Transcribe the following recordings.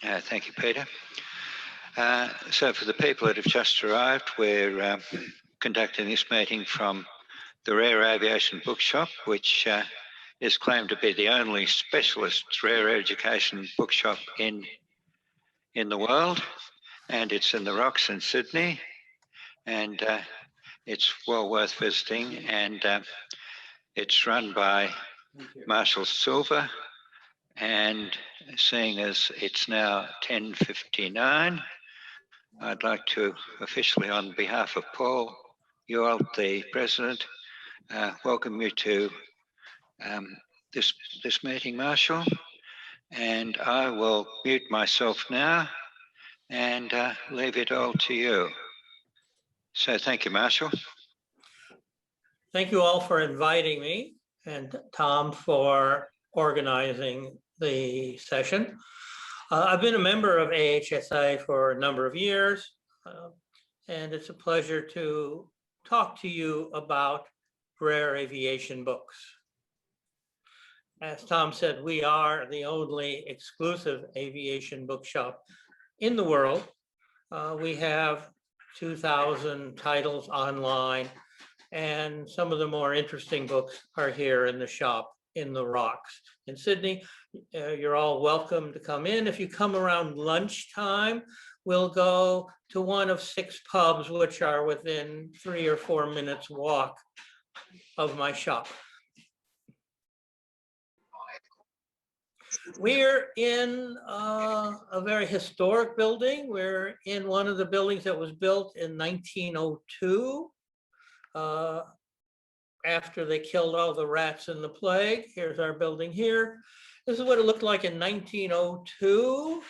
Thank you, Peter. So for the people that have just arrived, we're conducting this meeting from the Rare Aviation Bookshop, which is claimed to be the only specialist rare education bookshop in the world, and it's in the Rocks in Sydney, and it's well worth visiting, and it's run by Marshall Silver, and seeing as it's now 10:59, I'd like to officially, on behalf of Paul Ewald, the President, welcome you to this meeting, Marshall. And I will mute myself now and leave it all to you. So thank you, Marshall. Thank you all for inviting me, and Tom for organizing the session. I've been a member of AHSA for a number of years, and it's a pleasure to talk to you about rare aviation books. As Tom said, we are the only exclusive aviation bookshop in the world. We have 2,000 titles online, and some of the more interesting books are here in the shop in the Rocks in Sydney. You're all welcome to come in. If you come around lunchtime, we'll go to one of 6 pubs, which are within 3 or 4 minutes walk of my shop. We're in a very historic building. We're in one of the buildings that was built in 1902. After they killed all the rats in the plague. Here's our building here. This is what it looked like in 1902.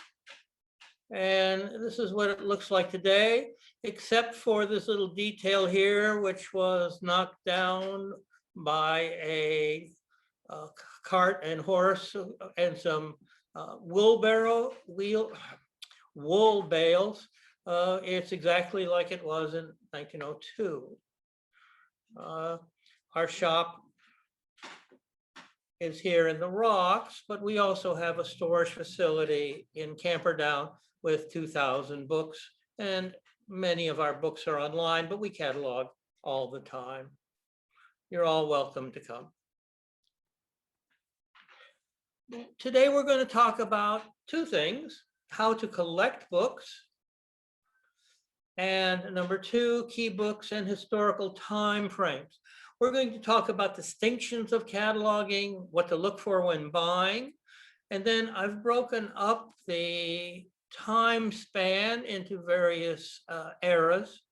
And this is what it looks like today, except for this little detail here, which was knocked down by a cart and horse and some wool bales. It's exactly like it was in 1902. Our shop is here in the Rocks, but we also have a storage facility in Camperdown with 2,000 books, and many of our books are online, but we catalog all the time. You're all welcome to come. Today we're going to talk about 2 things: how to collect books, and number 2, key books and historical time frames. We're going to talk about distinctions of cataloging, what to look for when buying, and then I've broken up the time span into various eras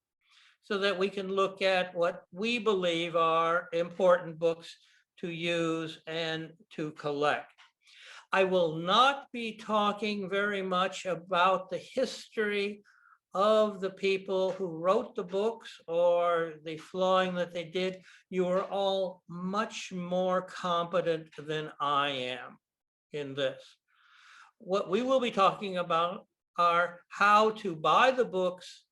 so that we can look at what we believe are important books to use and to collect. I will not be talking very much about the history of the people who wrote the books or the flowing that they did. You are all much more competent than I am in this. What we will be talking about are how to buy the books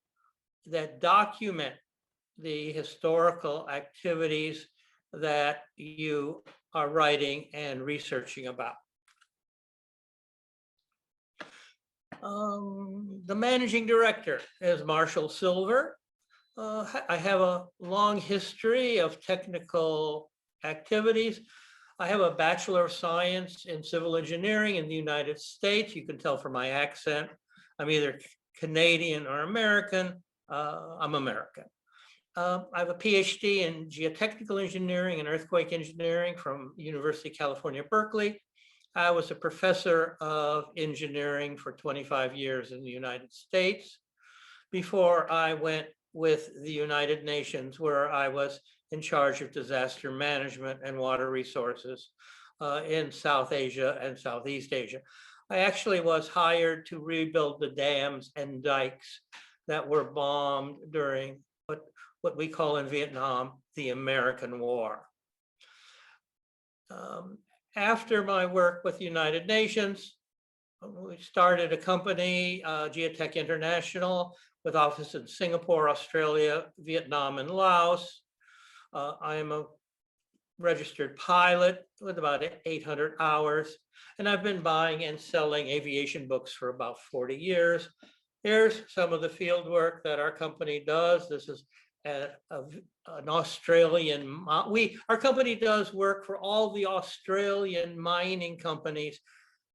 that document the historical activities that you are writing and researching about. The managing director is Marshall Silver. I have a long history of technical activities. I have a Bachelor of Science in Civil Engineering in the United States. You can tell from my accent. I'm either Canadian or American. I'm American. I have a PhD in Geotechnical Engineering and Earthquake Engineering from University of California, Berkeley. I was a professor of engineering for 25 years in the United States before I went with the United Nations, where I was in charge of disaster management and water resources in South Asia and Southeast Asia. I actually was hired to rebuild the dams and dikes that were bombed during what we call in Vietnam, the American War. After my work with the United Nations, we started a company, Geotech International, with offices in Singapore, Australia, Vietnam, and Laos. I am a registered pilot with about 800 hours. And I've been buying and selling aviation books for about 40 years. Here's some of the field work that our company does. This is an Australian, our company does work for all the Australian mining companies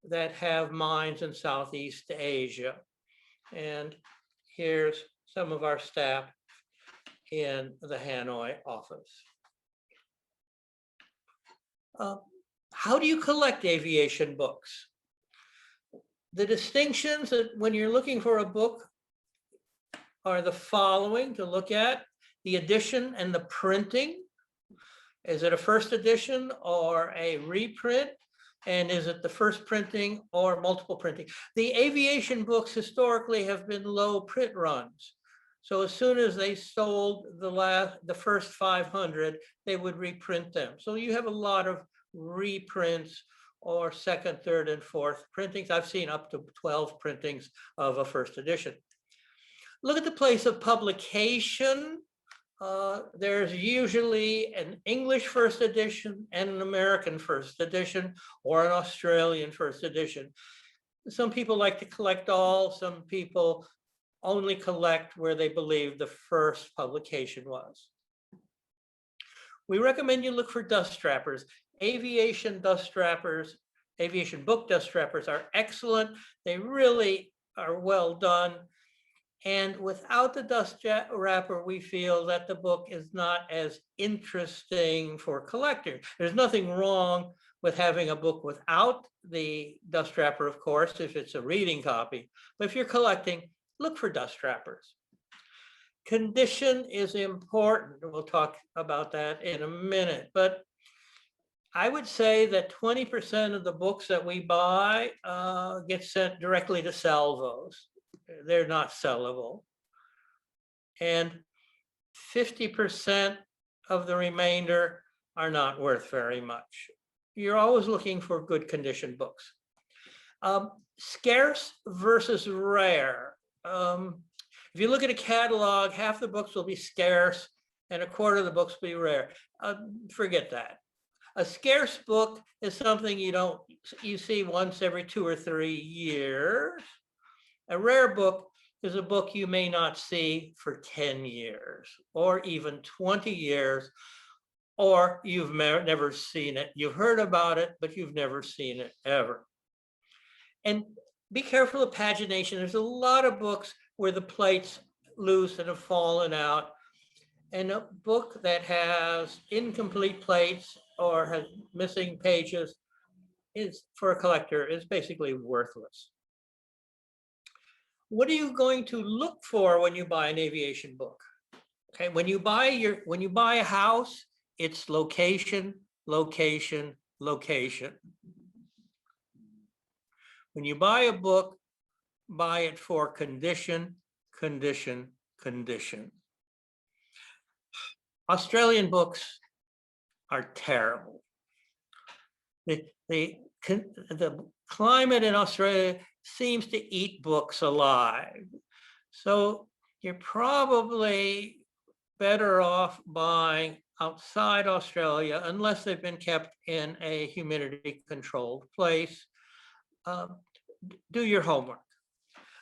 that have mines in Southeast Asia. And here's some of our staff in the Hanoi office. How do you collect aviation books? The distinctions that when you're looking for a book are the following to look at: the edition and the printing. Is it a first edition or a reprint? And is it the first printing or multiple printing? The aviation books historically have been low print runs. So as soon as they sold the first 500, they would reprint them. So you have a lot of reprints or second, third, and fourth printings. I've seen up to 12 printings of a first edition. Look at the place of publication. There's usually an English first edition and an American first edition or an Australian first edition. Some people like to collect all, some people only collect where they believe the first publication was. We recommend you look for dust strappers. Aviation dust strappers, aviation book dust strappers are excellent. They really are well done. And without the dust wrapper, we feel that the book is not as interesting for collectors. There's nothing wrong with having a book without the dust wrapper, of course, if it's a reading copy. But if you're collecting, look for dust wrappers. Condition is important. We'll talk about that in a minute. But I would say that 20% of the books that we buy get sent directly to salvos. They're not sellable. And 50% of the remainder are not worth very much. You're always looking for good condition books. Scarce versus rare. If you look at a catalog, half the books will be scarce and a quarter of the books will be rare. Forget that. A scarce book is something you see once every 2 or 3 years. A rare book is a book you may not see for 10 years or even 20 years, or you've never seen it. You've heard about it, but you've never seen it ever. And be careful of pagination. There's a lot of books where the plates loose and have fallen out. And a book that has incomplete plates or has missing pages is, for a collector, is basically worthless. What are you going to look for when you buy an aviation book? Okay, when you buy a house, it's location, location, location. When you buy a book, buy it for condition, condition, condition. Australian books are terrible. The climate in Australia seems to eat books alive. So you're probably better off buying outside Australia unless they've been kept in a humidity controlled place. Do your homework.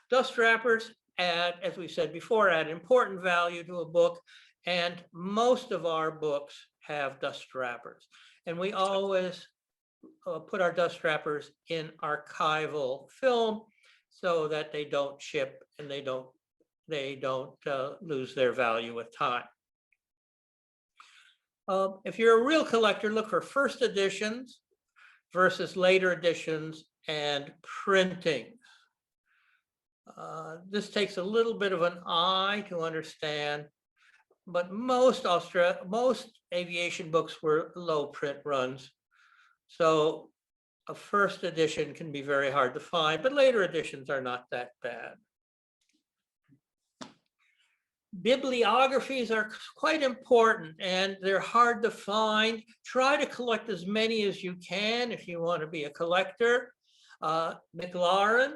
Dust wrappers add, as we said before, add important value to a book, and most of our books have dust wrappers. And we always put our dust wrappers in archival film so that they don't chip and they don't lose their value with time. If you're a real collector, look for first editions versus later editions and printing. This takes a little bit of an eye to understand, but most aviation books were low print runs. So a first edition can be very hard to find, but later editions are not that bad. Bibliographies are quite important and they're hard to find. Try to collect as many as you can if you want to be a collector. McLaren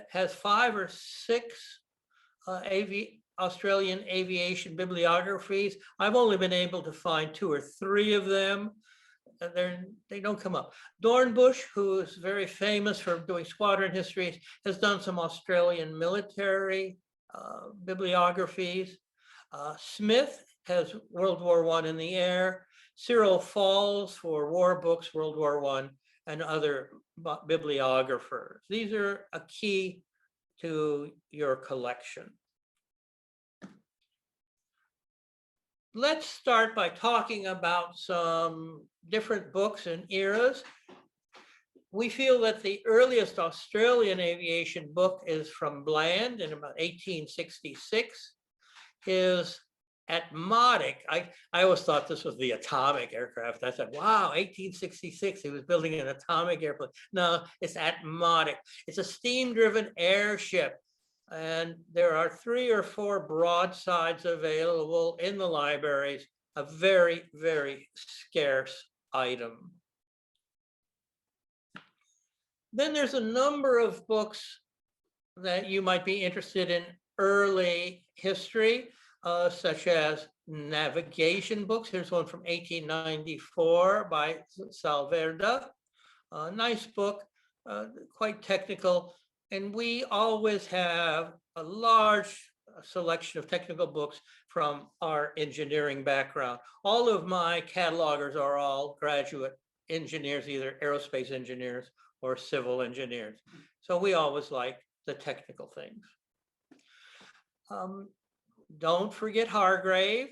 has 5 or 6 Australian aviation bibliographies. I've only been able to find 2 or 3 of them. They don't come up. Dornbush, who is very famous for doing squadron histories, has done some Australian military bibliographies. Smith has World War I in the air. Cyril Falls for war books, World War I, and other bibliographers. These are a key to your collection. Let's start by talking about some different books and eras. We feel that the earliest Australian aviation book is from Bland in about 1866. His Atmotic, I always thought this was the atomic aircraft. I said, wow, 1866, he was building an atomic airplane. No, it's Atmotic. It's a steam-driven airship. And there are 3 or 4 broadsides available in the libraries, a very, very scarce item. Then there's a number of books that you might be interested in early history, such as navigation books. Here's one from 1894 by Salverda. A nice book, quite technical. And we always have a large selection of technical books from our engineering background. All of my catalogers are all graduate engineers, either aerospace engineers or civil engineers. So we always like the technical things. Don't forget Hargrave.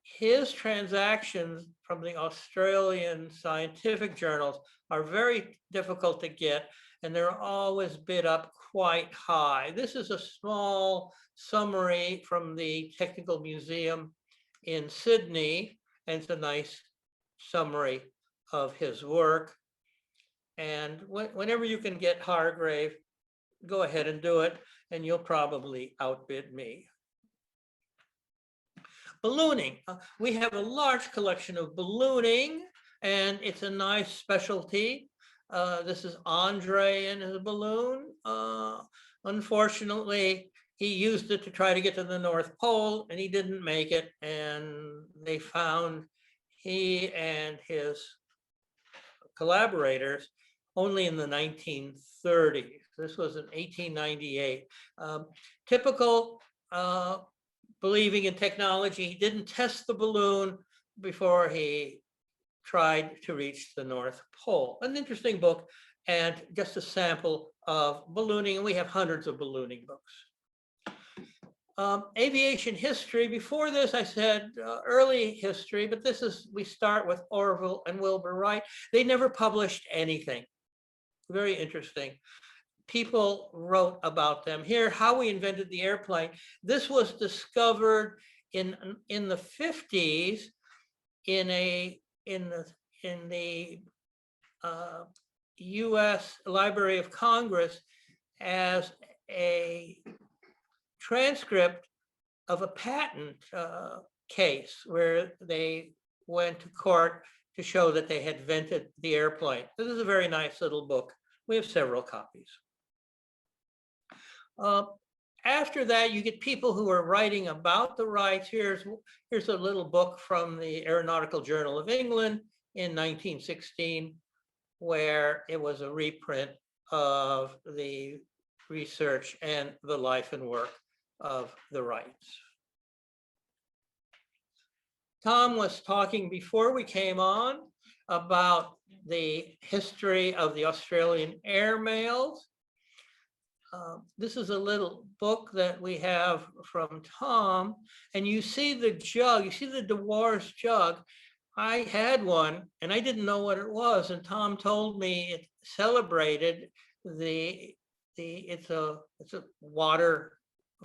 His transactions from the Australian scientific journals are very difficult to get, and they're always bid up quite high. This is a small summary from the Technical Museum in Sydney, and it's a nice summary of his work. And whenever you can get Hargrave, go ahead and do it, and you'll probably outbid me. Ballooning. We have a large collection of ballooning, and it's a nice specialty. This is Andre and his balloon. Unfortunately, he used it to try to get to the North Pole, and he didn't make it. And they found he and his collaborators only in the 1930s. This was in 1898. Typical believing in technology, he didn't test the balloon before he tried to reach the North Pole. An interesting book, and just a sample of ballooning, and we have hundreds of ballooning books. Aviation history. Before this, I said early history, but this is, we start with Orville and Wilbur Wright. They never published anything. Very interesting. People wrote about them. Here, how we invented the airplane. This was discovered in the 50s in the U.S. Library of Congress as a transcript of a patent case where they went to court to show that they had invented the airplane. This is a very nice little book. We have several copies. After that, you get people who are writing about the Wrights. Here's a little book from the Aeronautical Journal of England in 1916, where it was a reprint of the research and the life and work of the Wrights. Tom was talking before we came on about the history of the Australian airmails. This is a little book that we have from Tom, and you see the jug, you see the Dewar's jug. I had one and I didn't know what it was, and Tom told me it celebrated it's a water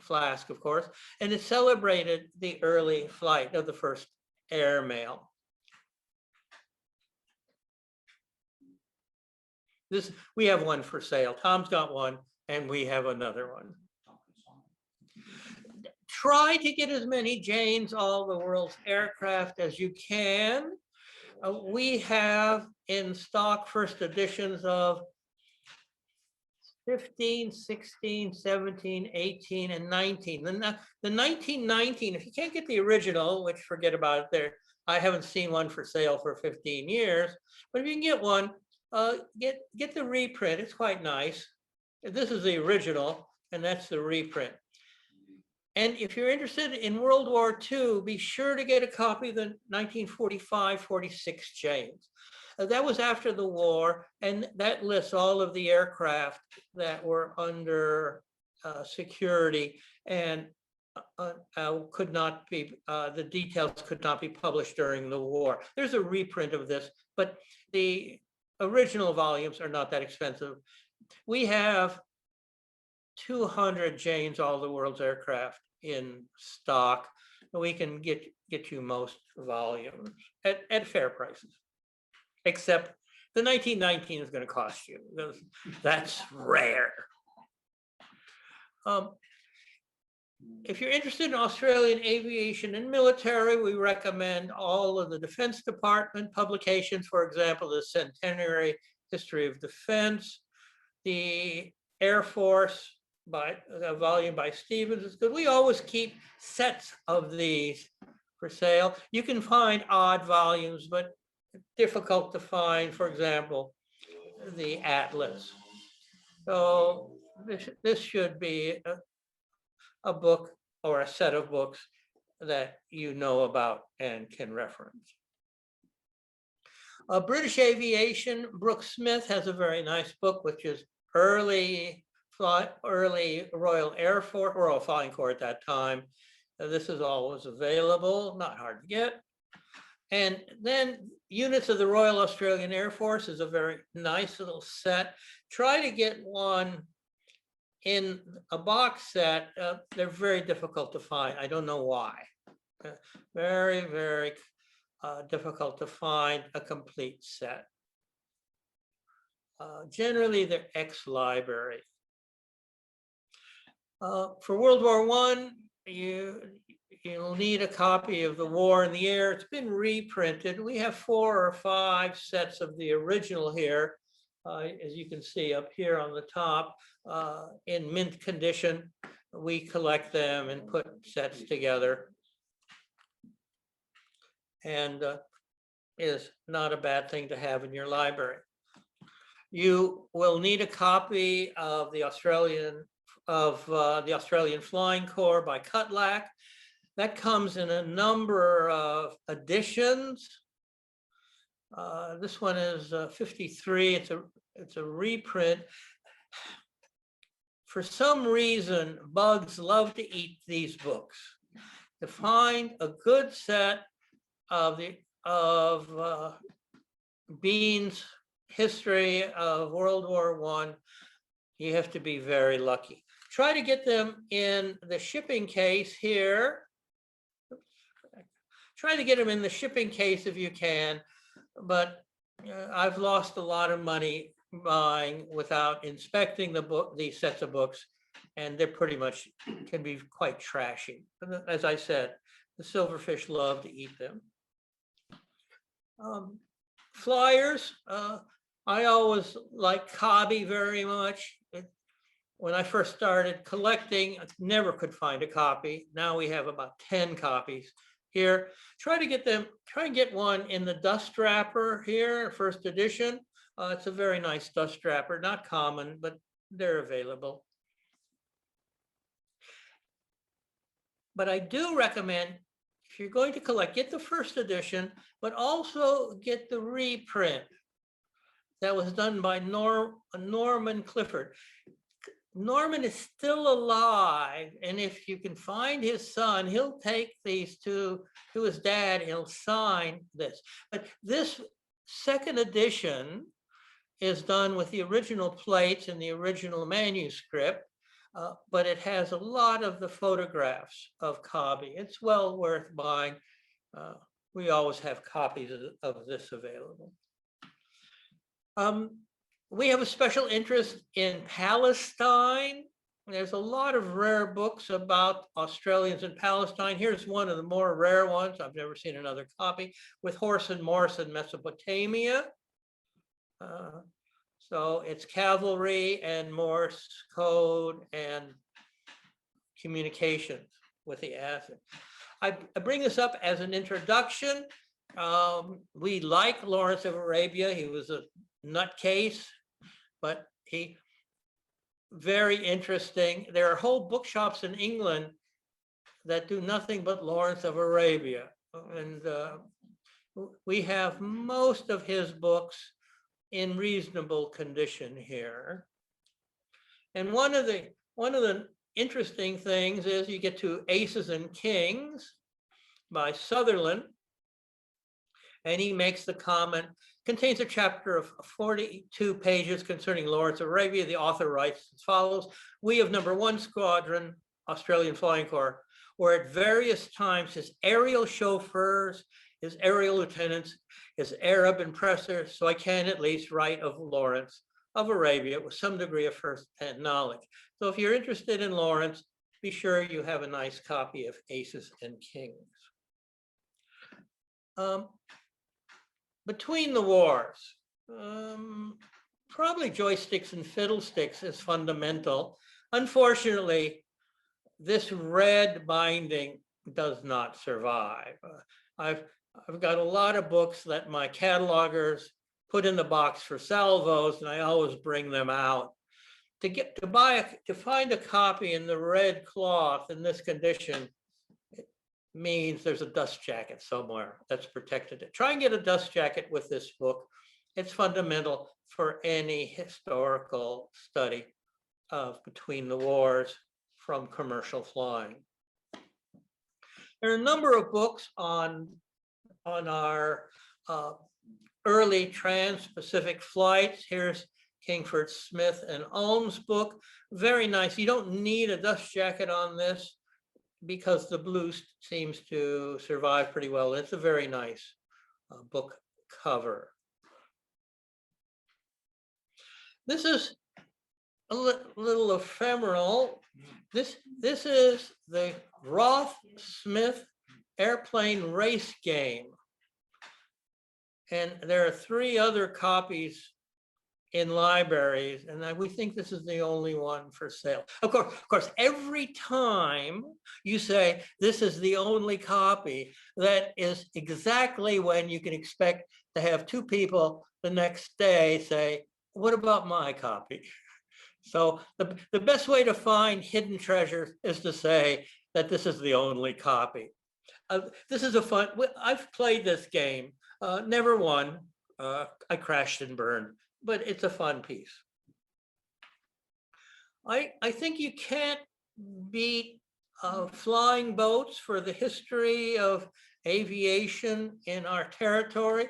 flask, of course, and it celebrated the early flight of the first airmail. We have one for sale. Tom's got one, and we have another one. Try to get as many Janes, all the world's aircraft, as you can. We have in stock first editions of 15, 16, 17, 18, and 19. The 1919, if you can't get the original, which forget about it there, I haven't seen one for sale for 15 years, but if you can get one, get the reprint. It's quite nice. This is the original, and that's the reprint. And if you're interested in World War II, be sure to get a copy of the 1945-46 James. That was after the war, and that lists all of the aircraft that were under security and could not be, the details could not be published during the war. There's a reprint of this, but the original volumes are not that expensive. We have 200 Janes, all the world's aircraft in stock. We can get you most volumes at fair prices, except the 1919 is going to cost you. That's rare. If you're interested in Australian aviation and military, we recommend all of the Defense Department publications, for example, the Centenary History of Defense, the Air Force, by a volume by Stevens is good. We always keep sets of these for sale. You can find odd volumes, but difficult to find, for example, the Atlas. So this should be a book or a set of books that you know about and can reference. British Aviation, Brooks Smith has a very nice book, which is early Royal Air Force, Royal Flying Corps at that time. This is always available, not hard to get. And then Units of the Royal Australian Air Force is a very nice little set. Try to get one in a box set. They're very difficult to find. I don't know why. Very, very difficult to find a complete set. Generally, they're ex-library. For World War I, you'll need a copy of The War in the Air. It's been reprinted. We have 4 or 5 sets of the original here, as you can see up here on the top, in mint condition. We collect them and put sets together. And is not a bad thing to have in your library. You will need a copy of the Australian Flying Corps by Cutlack. That comes in a number of editions. This one is 53. It's a reprint. For some reason, bugs love to eat these books. To find a good set of Bean's history of World War I, you have to be very lucky. Try to get them in the shipping case here. Try to get them in the shipping case if you can, but I've lost a lot of money buying without inspecting these sets of books, and they're pretty much can be quite trashy. As I said, the silverfish love to eat them. Flyers, I always like Cobby very much. When I first started collecting, I never could find a copy. Now we have about 10 copies here. Try to get one in the dust wrapper here, first edition. It's a very nice dust wrapper, not common, but they're available. But I do recommend, if you're going to collect, get the first edition, but also get the reprint that was done by Norman Clifford. Norman is still alive, and if you can find his son, he'll take these to his dad, he'll sign this. But this second edition is done with the original plates and the original manuscript, but it has a lot of the photographs of Cobby. It's well worth buying. We always have copies of this available. We have a special interest in Palestine. There's a lot of rare books about Australians in Palestine. Here's one of the more rare ones. I've never seen another copy, with Horse and Morse in Mesopotamia. So it's cavalry and Morse code and communications with the AHSA. I bring this up as an introduction. We like Lawrence of Arabia. He was a nutcase, but he very interesting. There are whole bookshops in England that do nothing but Lawrence of Arabia. And we have most of his books in reasonable condition here. And one of the interesting things is you get to Aces and Kings by Sutherland, and he makes the comment, contains a chapter of 42 pages concerning Lawrence of Arabia. The author writes as follows: we of number 1 Squadron, Australian Flying Corps, were at various times his aerial chauffeurs, his aerial lieutenants, his Arab impressors, so I can at least write of Lawrence of Arabia with some degree of first-hand knowledge. So if you're interested in Lawrence, be sure you have a nice copy of Aces and Kings. Between the wars, probably Joysticks and Fiddlesticks is fundamental. Unfortunately, this red binding does not survive. I've got a lot of books that my catalogers put in the box for salvos, and I always bring them out. To find a copy in the red cloth in this condition, it means there's a dust jacket somewhere that's protected it. Try and get a dust jacket with this book. It's fundamental for any historical study of between the wars from commercial flying. There are a number of books on our early trans-Pacific flights. Here's Kingford Smith and Ulm's book. Very nice. You don't need a dust jacket on this because the blue seems to survive pretty well. It's a very nice book cover. This is a little ephemeral. This is the Roth-Smith airplane race game. And there are 3 other copies in libraries, and we think this is the only one for sale. Of course, every time you say this is the only copy, that is exactly when you can expect to have 2 people the next day say, what about my copy? So the best way to find hidden treasures is to say that this is the only copy. This is a fun, I've played this game, never won. I crashed and burned, but it's a fun piece. I think you can't beat flying boats for the history of aviation in our territory.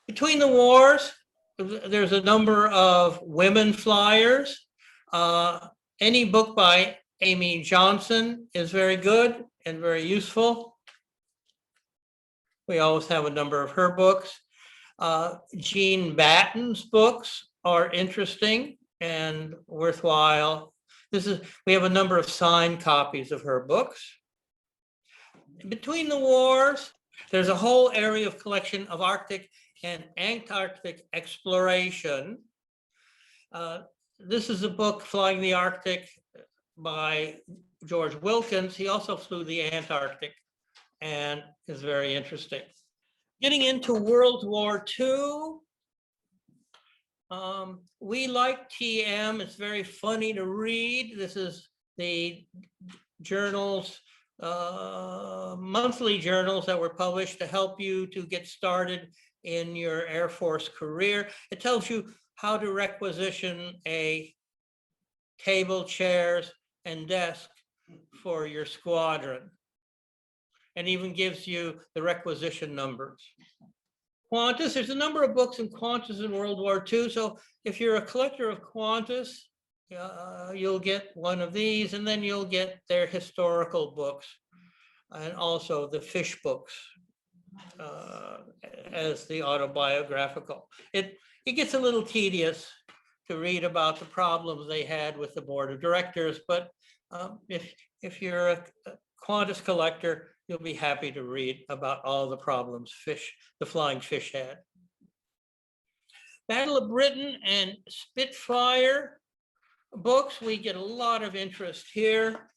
Between the wars, there's a number of women flyers. Any book by Amy Johnson is very good and very useful. We always have a number of her books. Jean Batten's books are interesting and worthwhile. We have a number of signed copies of her books. Between the wars, there's a whole area of collection of Arctic and Antarctic exploration. This is a book, Flying the Arctic, by George Wilkins. He also flew the Antarctic and is very interesting. Getting into World War II, we like TM. It's very funny to read. This is the journals, monthly journals that were published to help you to get started in your Air Force career. It tells you how to requisition a table, chairs, and desk for your squadron, and even gives you the requisition numbers. Qantas, there's a number of books in Qantas in World War II. So if you're a collector of Qantas, you'll get one of these, and then you'll get their historical books and also the fish books as the autobiographical. It gets a little tedious to read about the problems they had with the board of directors, but if you're a Qantas collector, you'll be happy to read about all the problems the flying fish had. Battle of Britain and Spitfire books, we get a lot of interest here.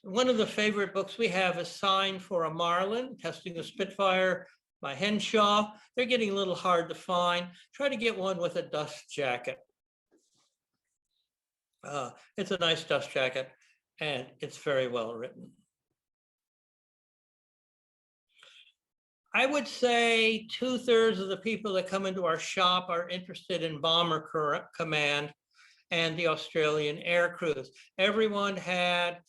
One of the favorite books we have is Sign for a Marlin, Testing a Spitfire by Henshaw. They're getting a little hard to find. Try to get one with a dust jacket. It's a nice dust jacket, and it's very well written. I would say 2/3 of the people that come into our shop are interested in Bomber Command and the Australian air crews. Everyone had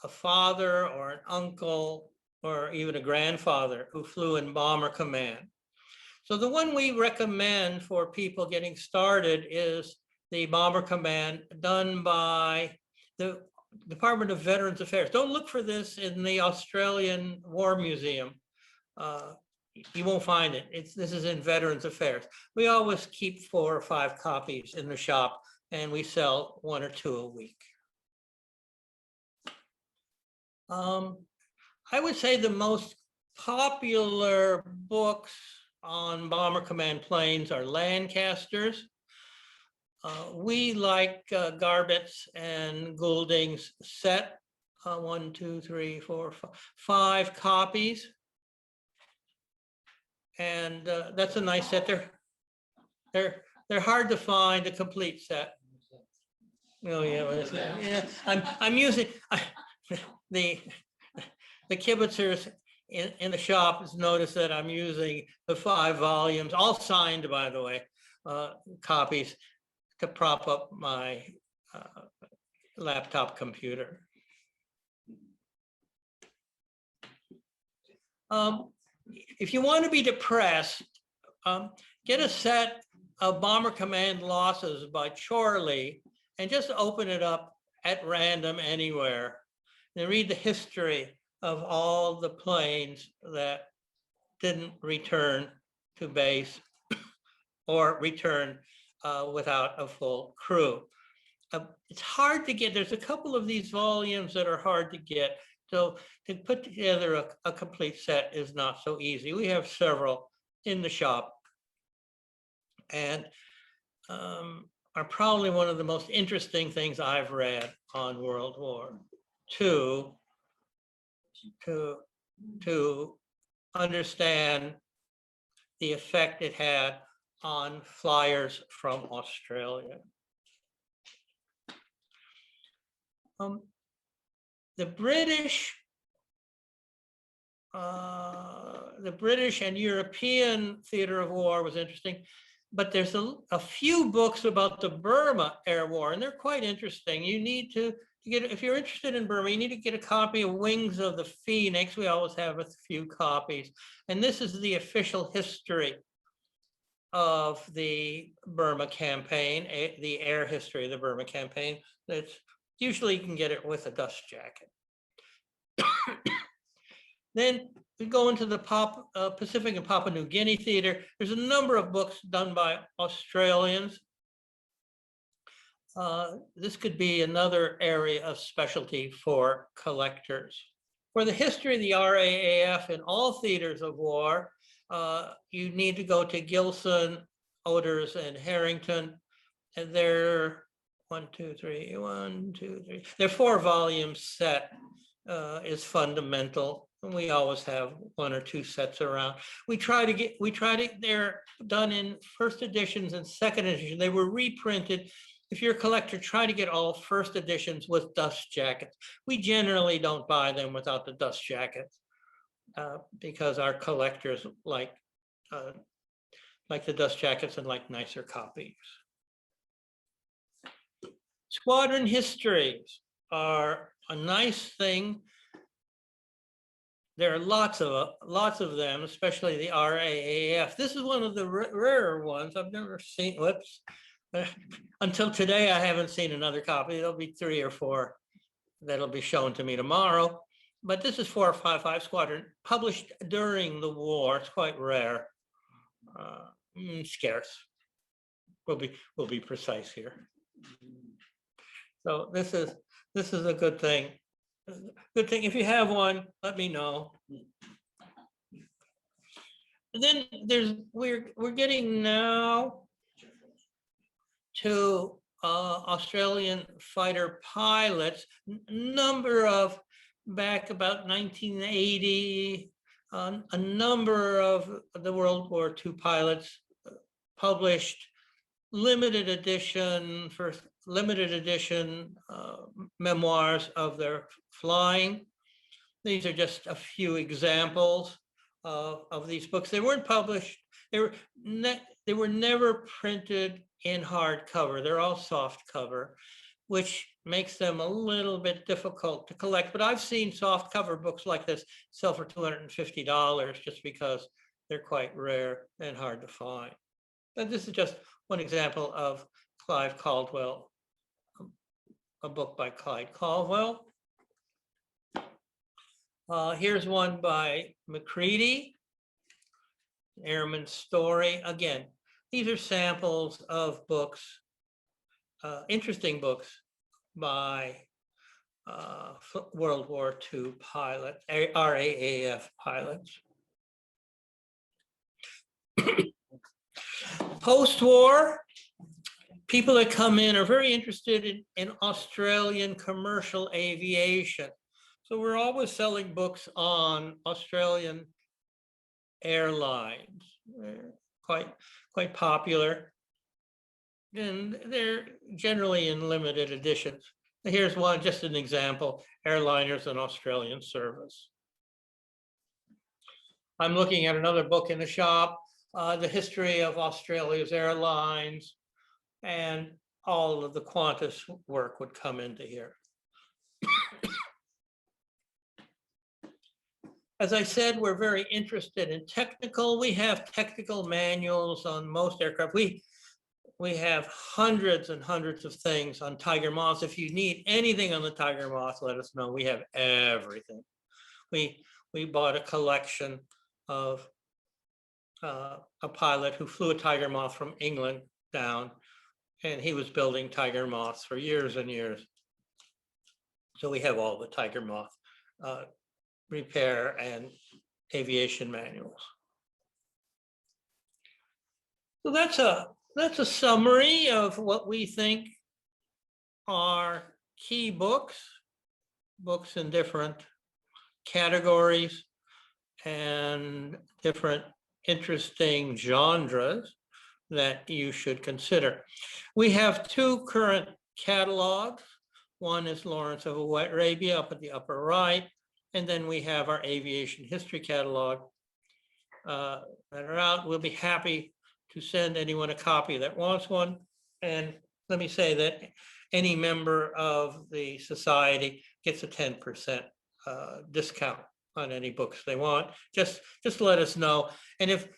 a father or an uncle or even a grandfather who flew in Bomber Command. So the one we recommend for people getting started is the Bomber Command done by the Department of Veterans Affairs. Don't look for this in the Australian War Museum. You won't find it. This is in Veterans Affairs. We always keep 4 or 5 copies in the shop, and we sell 1 or 2 a week. I would say the most popular books on Bomber Command planes are Lancasters. We like Garbett's and Goulding's set, 1, 2, 3, 4, 5 copies. And that's a nice set. They're hard to find a complete set. Oh yeah, I'm using the kibitzers in the shop has noticed that I'm using the 5 volumes, all signed by the way, copies to prop up my laptop computer. If you want to be depressed, get a set of Bomber Command Losses by Chorley and just open it up at random anywhere and read the history of all the planes that didn't return to base or return without a full crew. It's hard to get. There's a couple of these volumes that are hard to get. So to put together a complete set is not so easy. We have several in the shop and are probably one of the most interesting things I've read on World War II to understand the effect it had on flyers from Australia. The British and European theater of war was interesting, but there's a few books about the Burma air war, and they're quite interesting. You need to get, if you're interested in Burma, you need to get a copy of Wings of the Phoenix. We always have a few copies. And this is the official history of the Burma campaign, the air history of the Burma campaign. That's usually you can get it with a dust jacket. Then we go into the Pacific and Papua New Guinea theater. There's a number of books done by Australians. This could be another area of specialty for collectors. For the history of the RAAF in all theaters of war, you need to go to Gilson, Oders, and Harrington, and they're 1, 2, 3, 1, 2, 3. Their 4-volume set is fundamental. And we always have 1 or 2 sets around. They're done in first editions and second edition. They were reprinted. If you're a collector, try to get all first editions with dust jackets. We generally don't buy them without the dust jackets because our collectors like the dust jackets and like nicer copies. Squadron histories are a nice thing. There are lots of them, especially the RAAF. This is one of the rarer ones. I've never seen, whoops. Until today, I haven't seen another copy. There'll be 3 or 4 that'll be shown to me tomorrow. But this is 455 Squadron, published during the war. It's quite rare. Scarce. We'll be precise here. So this is a good thing. Good thing. If you have one, let me know. And then we're getting now to Australian fighter pilots, number of, back about 1980, a number of the World War II pilots published limited edition memoirs of their flying. These are just a few examples of these books. They weren't published. They were never printed in hardcover. They're all soft cover, which makes them a little bit difficult to collect. But I've seen soft cover books like this sell for $250 just because they're quite rare and hard to find. And this is just one example of Clive Caldwell, a book by Clive Caldwell. Here's one by McCready, Airman's Story. Again, these are samples of books, interesting books by World War II pilots, RAAF pilots. Post-war, people that come in are very interested in Australian commercial aviation. So we're always selling books on Australian airlines. They're quite popular. And they're generally in limited editions. Here's one, just an example, Airliners and Australian Service. I'm looking at another book in the shop, the history of Australia's airlines, and all of the Qantas work would come into here. As I said, we're very interested in technical. We have technical manuals on most aircraft. We have hundreds and hundreds of things on Tiger Moths. If you need anything on the Tiger Moth, let us know. We have everything. We bought a collection of a pilot who flew a Tiger Moth from England down, and he was building Tiger Moths for years and years. So we have all the Tiger Moth repair and aviation manuals. So that's a summary of what we think are key books in different categories and different interesting genres that you should consider. We have two current catalogs. One is Lawrence of Arabia up at the upper right, and then we have our aviation history catalog that are out. We'll be happy to send anyone a copy that wants one. And let me say that any member of the society gets a 10% discount on any books they want. Just let us know. And if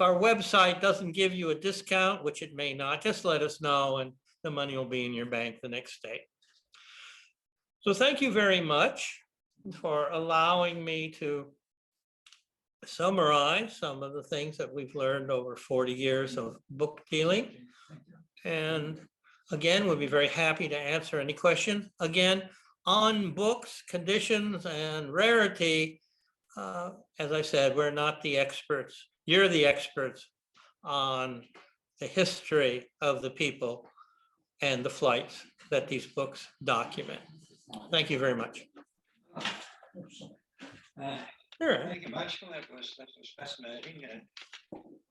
our website doesn't give you a discount, which it may not, just let us know and the money will be in your bank the next day. So thank you very much for allowing me to summarize some of the things that we've learned over 40 years of book dealing. And again, we'll be very happy to answer any questions. Again, on books, conditions, and rarity, as I said, we're not the experts. You're the experts on the history of the people and the flights that these books document. Thank you very much. Sure. Thank you much. That was fascinating.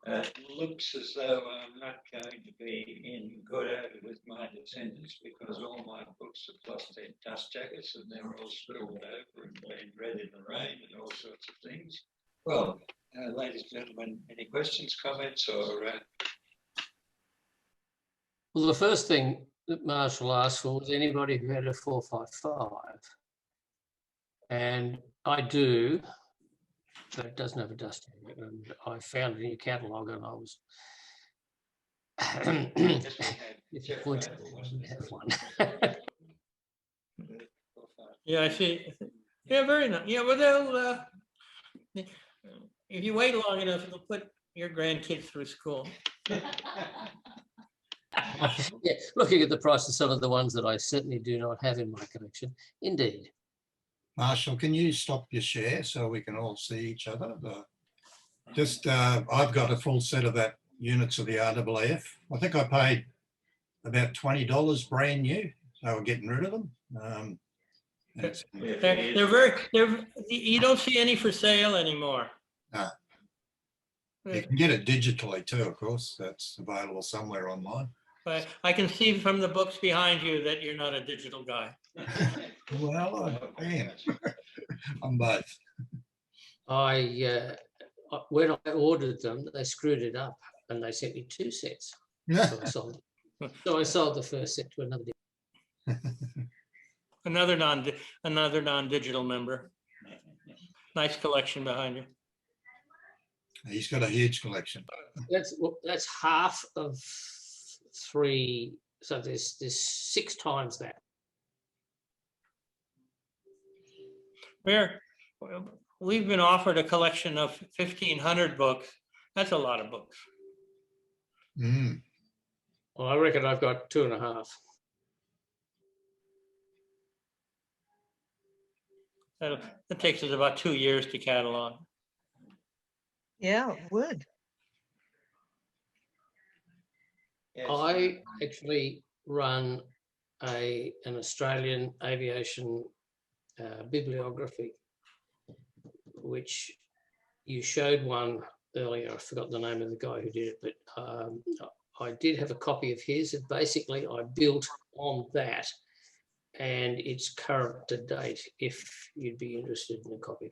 It looks as though I'm not going to be in good order with my descendants because all my books have lost their dust jackets and they're all spilled over and been read in the rain and all sorts of things. Well, ladies and gentlemen, any questions, comments, or? Well, the first thing that Marshall asked for was anybody who had a 455. And I do, but it doesn't have a dust jacket. And I found it in your catalogue and I was disappointed that I didn't have one. Yeah, I see. Yeah, very nice. Yeah, well, they'll, if you wait long enough, it'll put your grandkids through school. Yeah, looking at the price of some of the ones that I certainly do not have in my collection, indeed. Marshall, can you stop your share so we can all see each other? Just, I've got a full set of that units of the RAAF. I think I paid about $20 brand new. So we're getting rid of them. You don't see any for sale anymore. No. You can get it digitally too, of course. That's available somewhere online. But I can see from the books behind you that you're not a digital guy. Well, I am. I'm both. When I ordered them, they screwed it up and they sent me 2 sets. So I sold the first set to another. Another non-digital member. Nice collection behind you. He's got a huge collection. That's half of 3. So there's 6 times that. We've been offered a collection of 1,500 books. That's a lot of books. Mm. Well, I reckon I've got 2.5. That takes us about 2 years to catalog. Yeah, it would. I actually run an Australian aviation bibliography, which you showed one earlier. I forgot the name of the guy who did it, but I did have a copy of his. And basically, I built on that, and it's current to date. If you'd be interested in a copy,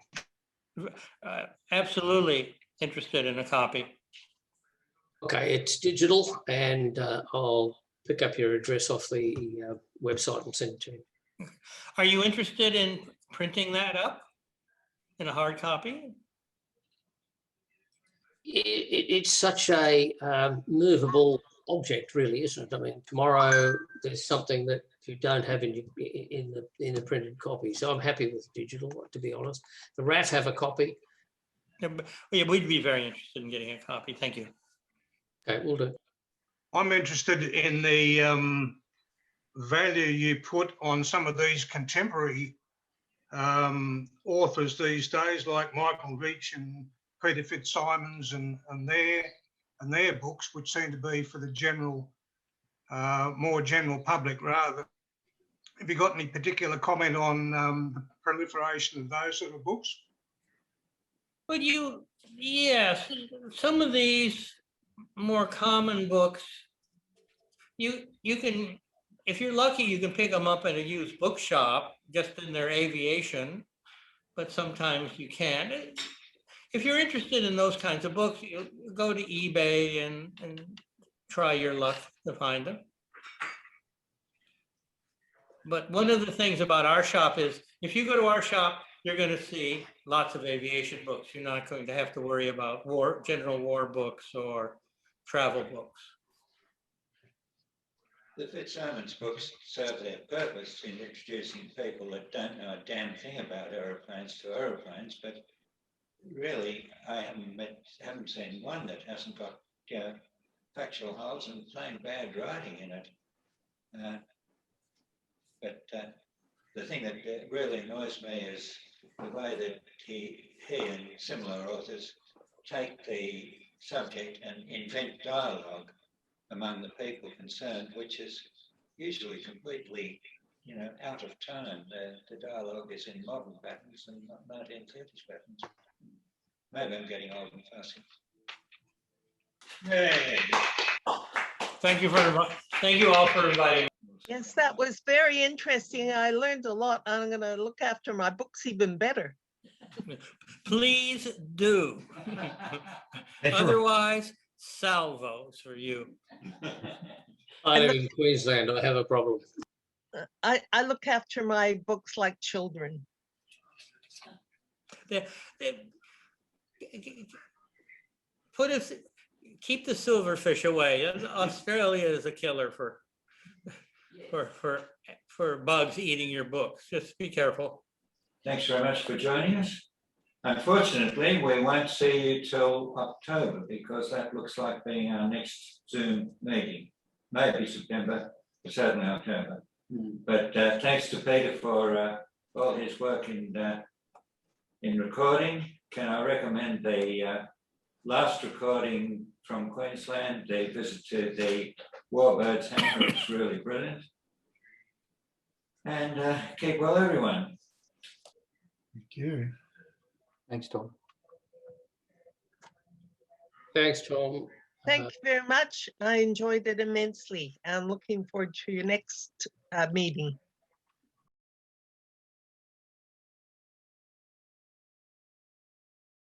absolutely interested in a copy. Okay, it's digital, and I'll pick up your address off the website and send it to you. Are you interested in printing that up in a hard copy? It's such a movable object, really, isn't it? I mean, tomorrow there's something that you don't have in the printed copy. So I'm happy with digital, to be honest. The RAF have a copy. Yeah, we'd be very interested in getting a copy. Thank you. Okay, we'll do. I'm interested in the value you put on some of these contemporary authors these days, like Michael Reach and Peter Fitzsimons and their books, which seem to be for the general, more general public rather. Have you got any particular comment on the proliferation of those sort of books? But yes, some of these more common books, you can, if you're lucky, you can pick them up at a used bookshop just in their aviation, but sometimes you can't. If you're interested in those kinds of books, you go to eBay and try your luck to find them. But one of the things about our shop is, if you go to our shop, you're going to see lots of aviation books. You're not going to have to worry about general war books or travel books. The Fitzsimons books serve their purpose in introducing people that don't know a damn thing about aeroplanes to aeroplanes, but really, I haven't seen one that hasn't got factual holes and plain bad writing in it. But the thing that really annoys me is the way that he and similar authors take the subject and invent dialogue among the people concerned, which is usually completely, out of tone. The dialogue is in modern patterns and not 1930s patterns. Maybe I'm getting old and fussy. Yay. Thank you all for inviting me. Yes, that was very interesting. I learned a lot. I'm going to look after my books even better. Please do. Otherwise, salvos for you. I live in Queensland. I have a problem. I look after my books like children. Keep the silverfish away. Australia is a killer for bugs eating your books. Just be careful. Thanks very much for joining us. Unfortunately, we won't see you till October because that looks like being our next Zoom meeting. Maybe September, but certainly October. But thanks to Peter for all his work in recording. Can I recommend the last recording from Queensland, the visit to the Warbirds Hangar was really brilliant. And keep well, everyone. Thank you. Thanks, Tom. Thanks, Tom. Thank you very much. I enjoyed it immensely. I'm looking forward to your next meeting.